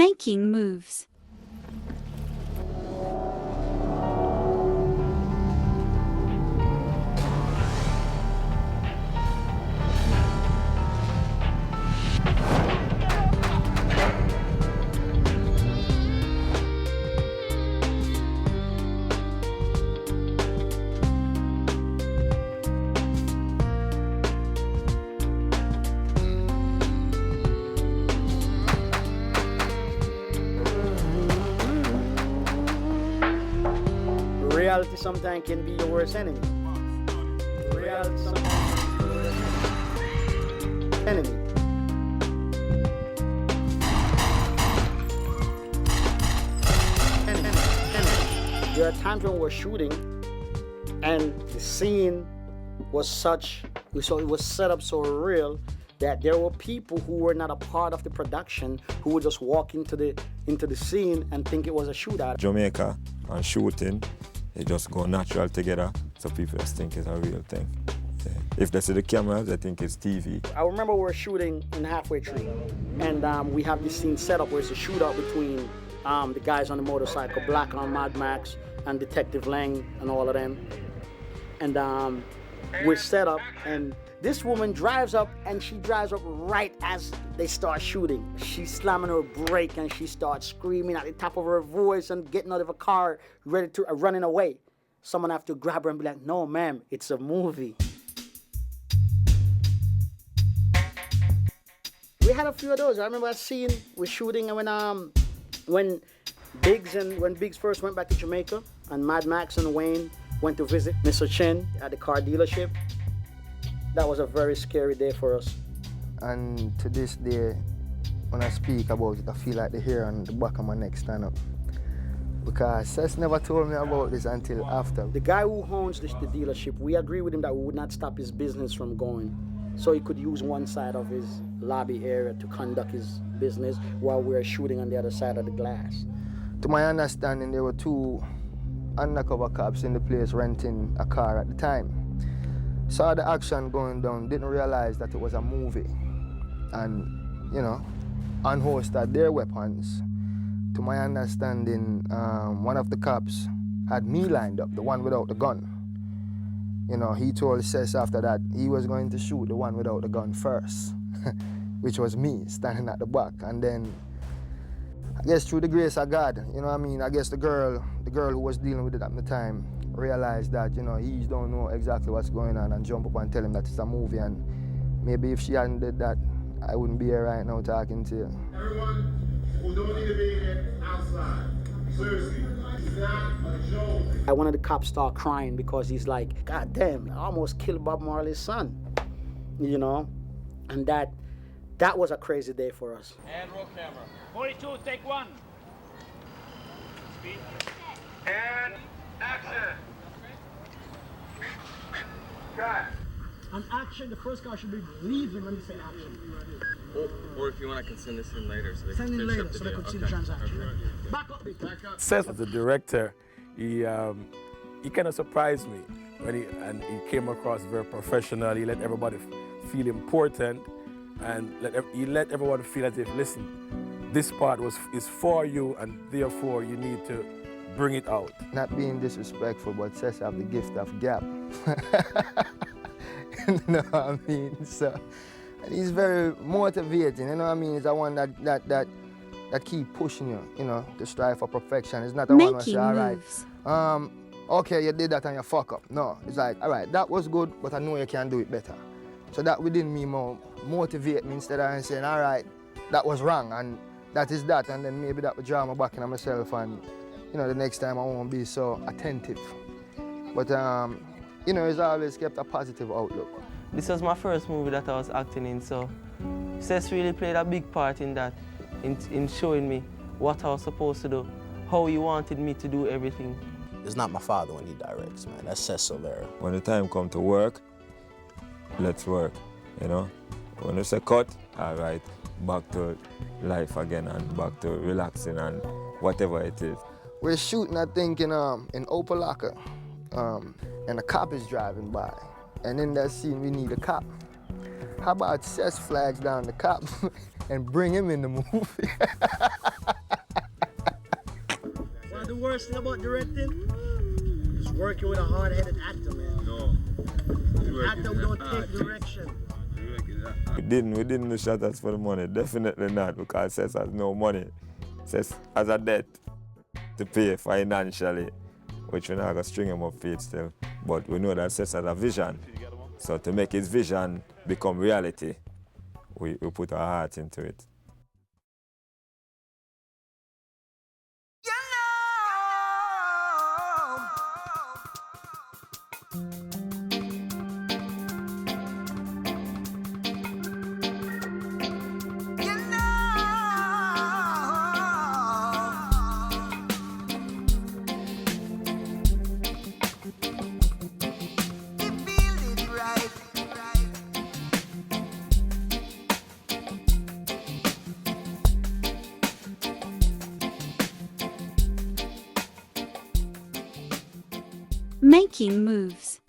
Making moves. Reality sometimes can be your worst enemy. Reality sometimes can be your worst enemy. There are times when we're shooting and the scene was such, so it was set up so real that there were people who were not a part of the production who would just walk into the scene and think it was a shootout. Jamaica and shooting, it just go natural together, so people just think it's a real thing. Yeah. If they see the cameras, they think it's TV. I remember we were shooting in Halfway Tree, and we have this scene set up where it's a shootout between the guys on the motorcycle, Black on Mad Max, and Detective Lang, and all of them. And we're set up, and this woman drives up, and she drives up right as they start shooting. She's slamming her brake, and she starts screaming at the top of her voice and getting out of a car, ready to running away. Someone have to grab her and be like, "No, ma'am, it's a movie." We had a few of those. I remember a scene we're shooting when Biggs first went back to Jamaica, and Mad Max and Wayne went to visit Mr. Chin at the car dealership. That was a very scary day for us. And to this day, when I speak about it, I feel like the hair on the back of my neck stand up. Because Cess never told me about this until after. The guy who owns the dealership, we agreed with him that we would not stop his business from going. So he could use one side of his lobby area to conduct his business while we were shooting on the other side of the glass. To my understanding, there were two undercover cops in the place renting a car at the time. Saw the action going down, didn't realize that it was a movie. And, you know, unholstered their weapons. To my understanding, one of the cops had me lined up, the one without the gun. You know, he told Cess after that he was going to shoot the one without the gun first, which was me, standing at the back. And then, I guess through the grace of God, you know what I mean, I guess the girl who was dealing with it at the time realized that, you know, he don't know exactly what's going on and jump up and tell him that it's a movie. And maybe if she hadn't did that, I wouldn't be here right now talking to you. Everyone who don't need to be here outside, seriously, it's not a joke. One of the cops started crying because he's like, "God damn, I almost killed Bob Marley's son," you know? And that was a crazy day for us. And roll camera. 42, take one. Speed. And action. Cut. On action, the first car should be leaving when you say action. Or if you want, I can send this in later so they Send can in finish later up the so they deal. could see the transaction. Okay. Back up, big. Back up. Cess, as a director, he kind of surprised me when he came across very professional. He let everybody feel important, and he let everyone feel as if, listen, this part is for you, and therefore you need to bring it out. Not being disrespectful, but Cess have the gift of gap. You know what I mean? So, and he's very motivating, you know what I mean? He's the one that keep pushing you, you know, to strive for perfection. It's not the one who say, all right, okay, you did that and you fuck up. No, it's like, all right, that was good, but I know you can do it better. So that within me more motivate me instead of saying, all right, that was wrong, and that is that, and then maybe that would draw me back in myself, and, you know, the next time I won't be so attentive. But, you know, he's always kept a positive outlook. This was my first movie that I was acting in, so Cess really played a big part in that, in showing me what I was supposed to do, how he wanted me to do everything. It's not my father when he directs, man. That's Cess Silvera. When the time come to work, let's work, you know? When it's a cut, all right, back to life again and back to relaxing and whatever it is. We're shooting, I think, in Opalaka, and a cop is driving by. And in that scene, we need a cop. How about Cess flags down the cop and bring him in the movie? best thing about directing is working with a hard-headed actor, man. No. Actor who don't take direction. We didn't do Shottas for the money. Definitely not, because Cess has no money. Cess has a debt to pay financially, which we're not going to string him up for it still. But we know that Cess has a vision. So to make his vision become reality, we put our heart into it. Making moves.